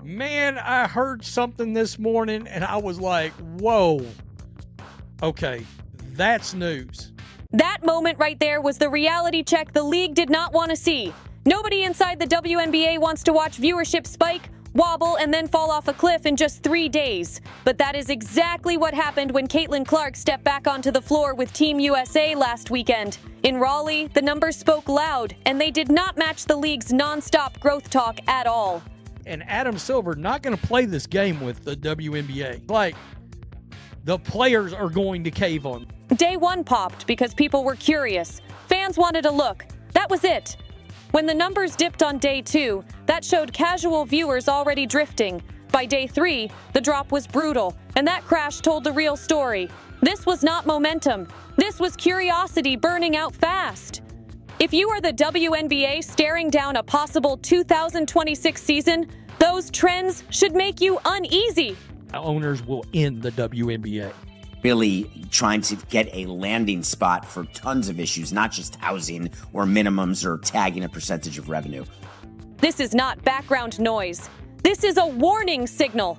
Man, I heard something this morning and I was like, whoa. Okay, that's news. That moment right there was the reality check the league did not want to see. Nobody inside the WNBA wants to watch viewership spike, wobble, and then fall off a cliff in just 3 days. But that is exactly what happened when Caitlin Clark stepped back onto the floor with Team USA last weekend. In Raleigh, the numbers spoke loud, and they did not match the league's nonstop growth talk at all. And Adam Silver not going to play this game with the WNBA. Like, the players are going to cave on. Day one popped because people were curious. Fans wanted a look. That was it. When the numbers dipped on day two, that showed casual viewers already drifting. By day three, the drop was brutal, and that crash told the real story. This was not momentum. This was curiosity burning out fast. If you are the WNBA staring down a possible 2026 season, those trends should make you uneasy. Owners will end the WNBA. Really trying to get a landing spot for tons of issues, not just housing or minimums or tagging a percentage of revenue. This is not background noise. This is a warning signal.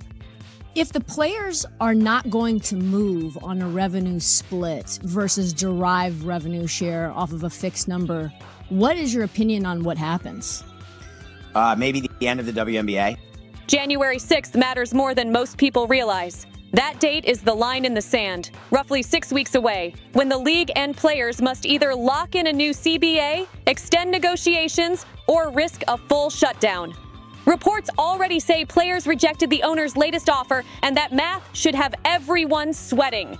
If the players are not going to move on a revenue split versus derive revenue share off of a fixed number, what is your opinion on what happens? Maybe the end of the WNBA. January 6th matters more than most people realize. That date is the line in the sand, roughly 6 weeks away, when the league and players must either lock in a new CBA, extend negotiations, or risk a full shutdown. Reports already say players rejected the owner's latest offer, and that math should have everyone sweating.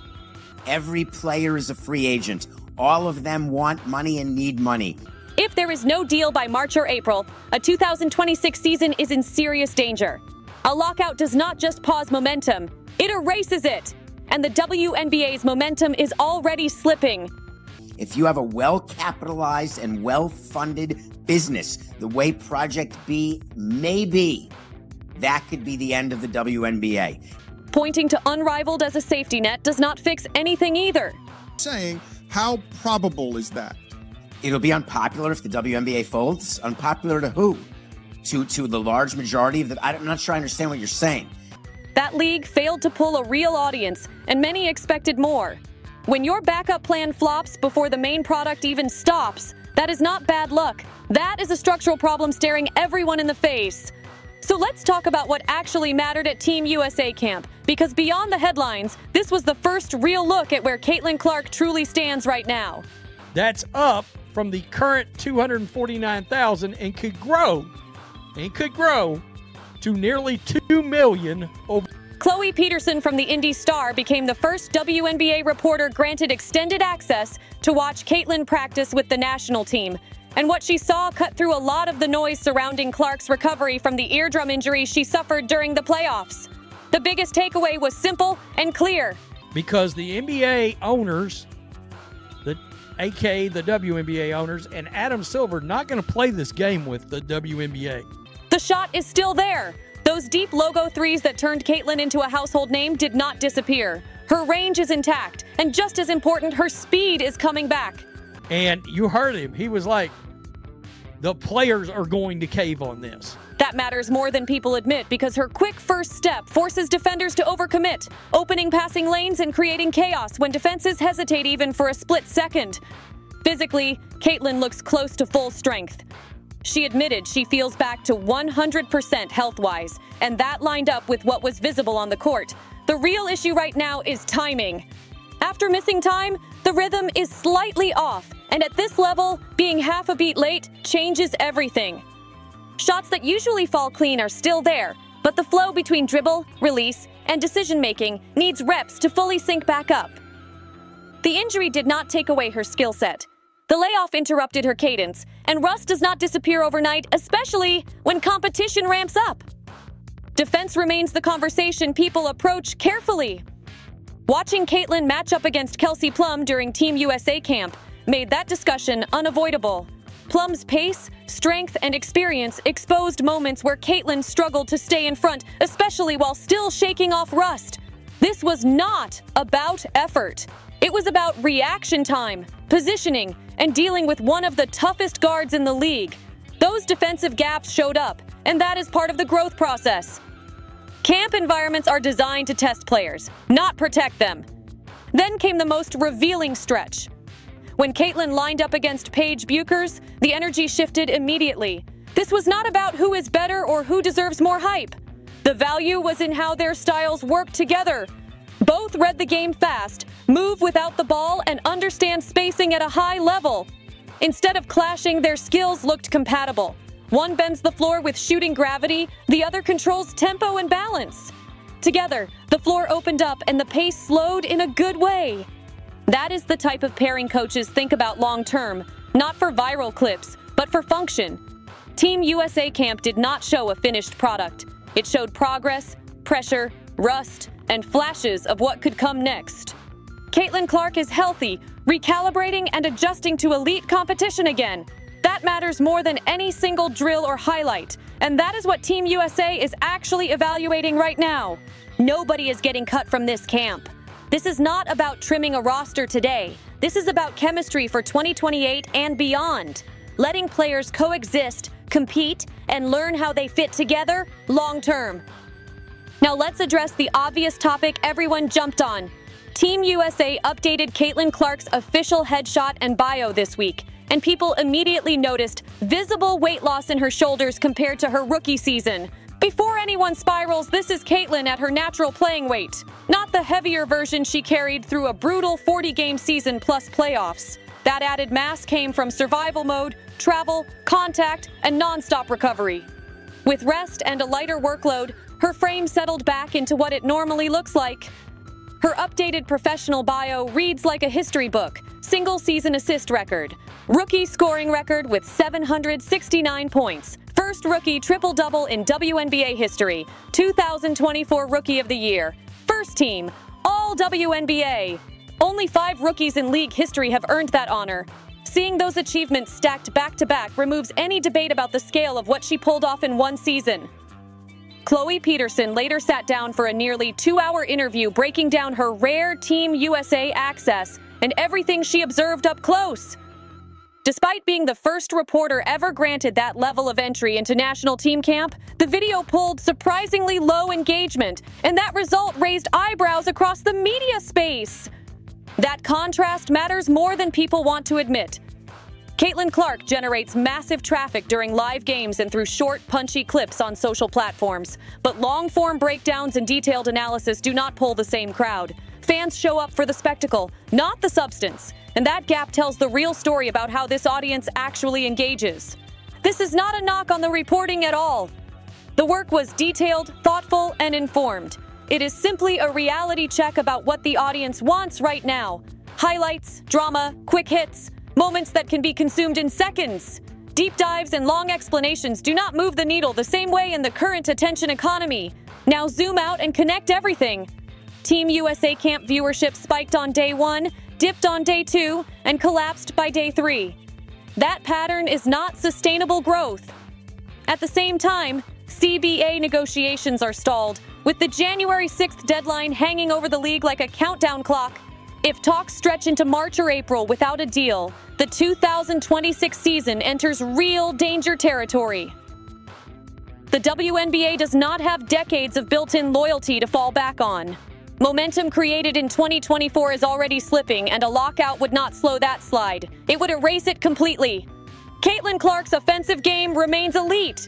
Every player is a free agent. All of them want money and need money. If there is no deal by March or April, a 2026 season is in serious danger. A lockout does not just pause momentum, it erases it. And the WNBA's momentum is already slipping. If you have a well-capitalized and well-funded business, the way Project B may be, that could be the end of the WNBA. Pointing to unrivaled as a safety net does not fix anything either. Saying, how probable is that? It'll be unpopular if the WNBA folds. Unpopular to who? To the large majority of the... I'm not sure I understand what you're saying. That league failed to pull a real audience, and many expected more. When your backup plan flops before the main product even stops, that is not bad luck. That is a structural problem staring everyone in the face. So let's talk about what actually mattered at Team USA camp, because beyond the headlines, this was the first real look at where Caitlin Clark truly stands right now. That's up from the current 249,000 and could grow to nearly 2 million over. Chloe Peterson from the Indy Star became the first WNBA reporter granted extended access to watch Caitlin practice with the national team. And what she saw cut through a lot of the noise surrounding Clark's recovery from the eardrum injury she suffered during the playoffs. The biggest takeaway was simple and clear. Because the NBA owners, aka the WNBA owners, and Adam Silver not going to play this game with the WNBA. The shot is still there. Those deep logo threes that turned Caitlin into a household name did not disappear. Her range is intact, and just as important, her speed is coming back. And you heard him. He was like, the players are going to cave on this. That matters more than people admit because her quick first step forces defenders to overcommit, opening passing lanes and creating chaos when defenses hesitate even for a split second. Physically, Caitlin looks close to full strength. She admitted she feels back to 100% health-wise, and that lined up with what was visible on the court. The real issue right now is timing. After missing time, the rhythm is slightly off, and at this level, being half a beat late changes everything. Shots that usually fall clean are still there, but the flow between dribble, release, and decision-making needs reps to fully sync back up. The injury did not take away her skill set. The layoff interrupted her cadence, and rust does not disappear overnight, especially when competition ramps up. Defense remains the conversation people approach carefully. Watching Caitlin match up against Kelsey Plum during Team USA camp made that discussion unavoidable. Plum's pace, strength, and experience exposed moments where Caitlin struggled to stay in front, especially while still shaking off rust. This was not about effort. It was about reaction time, positioning, and dealing with one of the toughest guards in the league. Those defensive gaps showed up, and that is part of the growth process. Camp environments are designed to test players, not protect them. Then came the most revealing stretch. When Caitlin lined up against Paige Buchers, the energy shifted immediately. This was not about who is better or who deserves more hype. The value was in how their styles work together. Both read the game fast, move without the ball, and understand spacing at a high level. Instead of clashing, their skills looked compatible. One bends the floor with shooting gravity, the other controls tempo and balance. Together, the floor opened up and the pace slowed in a good way. That is the type of pairing coaches think about long-term, not for viral clips, but for function. Team USA Camp did not show a finished product. It showed progress, pressure, rust, and flashes of what could come next. Caitlin Clark is healthy, recalibrating and adjusting to elite competition again. That matters more than any single drill or highlight, and that is what Team USA is actually evaluating right now. Nobody is getting cut from this camp. This is not about trimming a roster today. This is about chemistry for 2028 and beyond. Letting players coexist, compete, and learn how they fit together long-term. Now let's address the obvious topic everyone jumped on. Team USA updated Caitlin Clark's official headshot and bio this week, and people immediately noticed visible weight loss in her shoulders compared to her rookie season. Before anyone spirals, this is Caitlin at her natural playing weight, not the heavier version she carried through a brutal 40-game season plus playoffs. That added mass came from survival mode, travel, contact, and non-stop recovery. With rest and a lighter workload, her frame settled back into what it normally looks like. Her updated professional bio reads like a history book, single-season assist record, rookie scoring record with 769 points, first rookie triple-double in WNBA history, 2024 Rookie of the Year, first team, all WNBA. Only 5 rookies in league history have earned that honor. Seeing those achievements stacked back-to-back removes any debate about the scale of what she pulled off in one season. Chloe Peterson later sat down for a nearly 2-hour interview breaking down her rare Team USA access and everything she observed up close. Despite being the first reporter ever granted that level of entry into national team camp, the video pulled surprisingly low engagement, and that result raised eyebrows across the media space. That contrast matters more than people want to admit. Caitlin Clark generates massive traffic during live games and through short, punchy clips on social platforms. But long-form breakdowns and detailed analysis do not pull the same crowd. Fans show up for the spectacle, not the substance. And that gap tells the real story about how this audience actually engages. This is not a knock on the reporting at all. The work was detailed, thoughtful, and informed. It is simply a reality check about what the audience wants right now. Highlights, drama, quick hits, moments that can be consumed in seconds. Deep dives and long explanations do not move the needle the same way in the current attention economy. Now zoom out and connect everything. Team USA Camp viewership spiked on day 1, dipped on day 2, and collapsed by day 3. That pattern is not sustainable growth. At the same time, CBA negotiations are stalled, with the January 6th deadline hanging over the league like a countdown clock. If talks stretch into March or April without a deal, the 2026 season enters real danger territory. The WNBA does not have decades of built-in loyalty to fall back on. Momentum created in 2024 is already slipping, and a lockout would not slow that slide. It would erase it completely. Caitlin Clark's offensive game remains elite.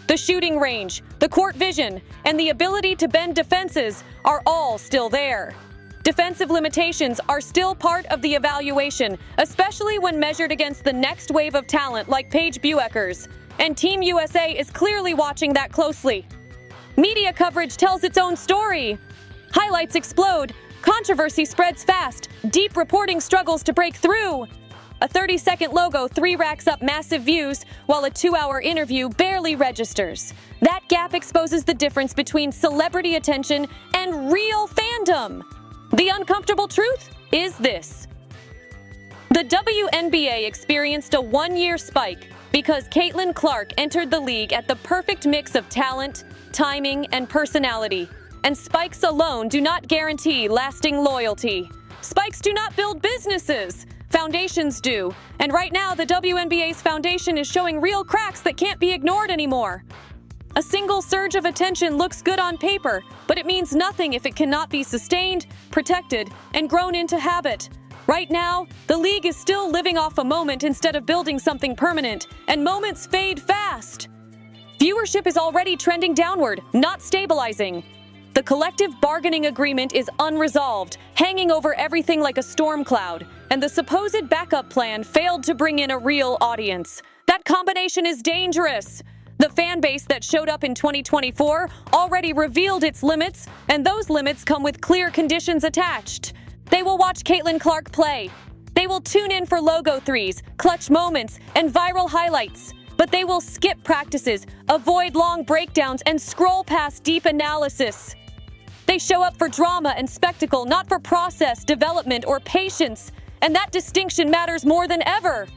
The shooting range, the court vision, and the ability to bend defenses are all still there. Defensive limitations are still part of the evaluation, especially when measured against the next wave of talent like Paige Buchers. And Team USA is clearly watching that closely. Media coverage tells its own story. Highlights explode, controversy spreads fast, deep reporting struggles to break through. A 30-second logo 3 racks up massive views, while a 2-hour interview barely registers. That gap exposes the difference between celebrity attention and real fandom. The uncomfortable truth is this. The WNBA experienced a 1-year spike because Caitlin Clark entered the league at the perfect mix of talent, timing, and personality. And spikes alone do not guarantee lasting loyalty. Spikes do not build businesses. Foundations do. And right now, the WNBA's foundation is showing real cracks that can't be ignored anymore. A single surge of attention looks good on paper, but it means nothing if it cannot be sustained, protected, and grown into habit. Right now, the league is still living off a moment instead of building something permanent, and moments fade fast. Viewership is already trending downward, not stabilizing. The collective bargaining agreement is unresolved, hanging over everything like a storm cloud, and the supposed backup plan failed to bring in a real audience. That combination is dangerous. The fan base that showed up in 2024 already revealed its limits, and those limits come with clear conditions attached. They will watch Caitlin Clark play. They will tune in for logo threes, clutch moments, and viral highlights. But they will skip practices, avoid long breakdowns, and scroll past deep analysis. They show up for drama and spectacle, not for process, development, or patience. And that distinction matters more than ever.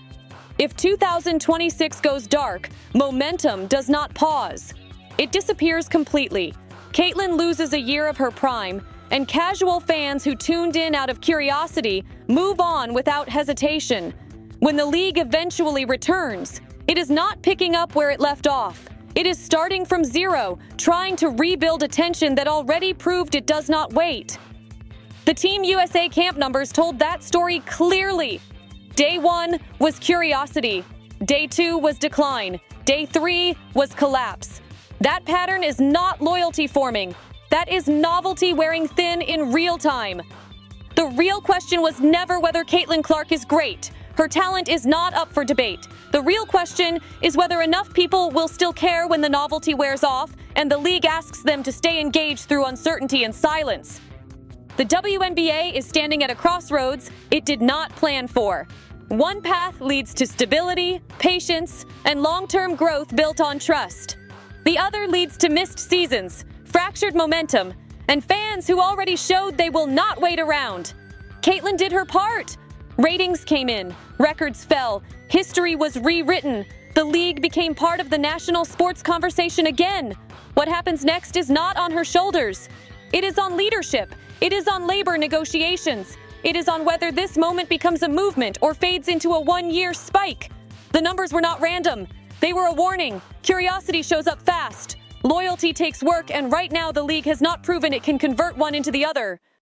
If 2026 goes dark, momentum does not pause. It disappears completely. Caitlin loses a year of her prime, and casual fans who tuned in out of curiosity move on without hesitation. When the league eventually returns, it is not picking up where it left off. It is starting from zero, trying to rebuild attention that already proved it does not wait. The Team USA camp numbers told that story clearly. Day 1 was curiosity. Day 2 was decline. Day 3 was collapse. That pattern is not loyalty forming. That is novelty wearing thin in real time. The real question was never whether Caitlin Clark is great. Her talent is not up for debate. The real question is whether enough people will still care when the novelty wears off and the league asks them to stay engaged through uncertainty and silence. The WNBA is standing at a crossroads it did not plan for. One path leads to stability, patience, and long-term growth built on trust. The other leads to missed seasons, fractured momentum, and fans who already showed they will not wait around. Caitlin did her part. Ratings came in, records fell, history was rewritten. The league became part of the national sports conversation again. What happens next is not on her shoulders. It is on leadership. It is on labor negotiations. It is on whether this moment becomes a movement or fades into a one-year spike. The numbers were not random. They were a warning. Curiosity shows up fast. Loyalty takes work, and right now the league has not proven it can convert one into the other.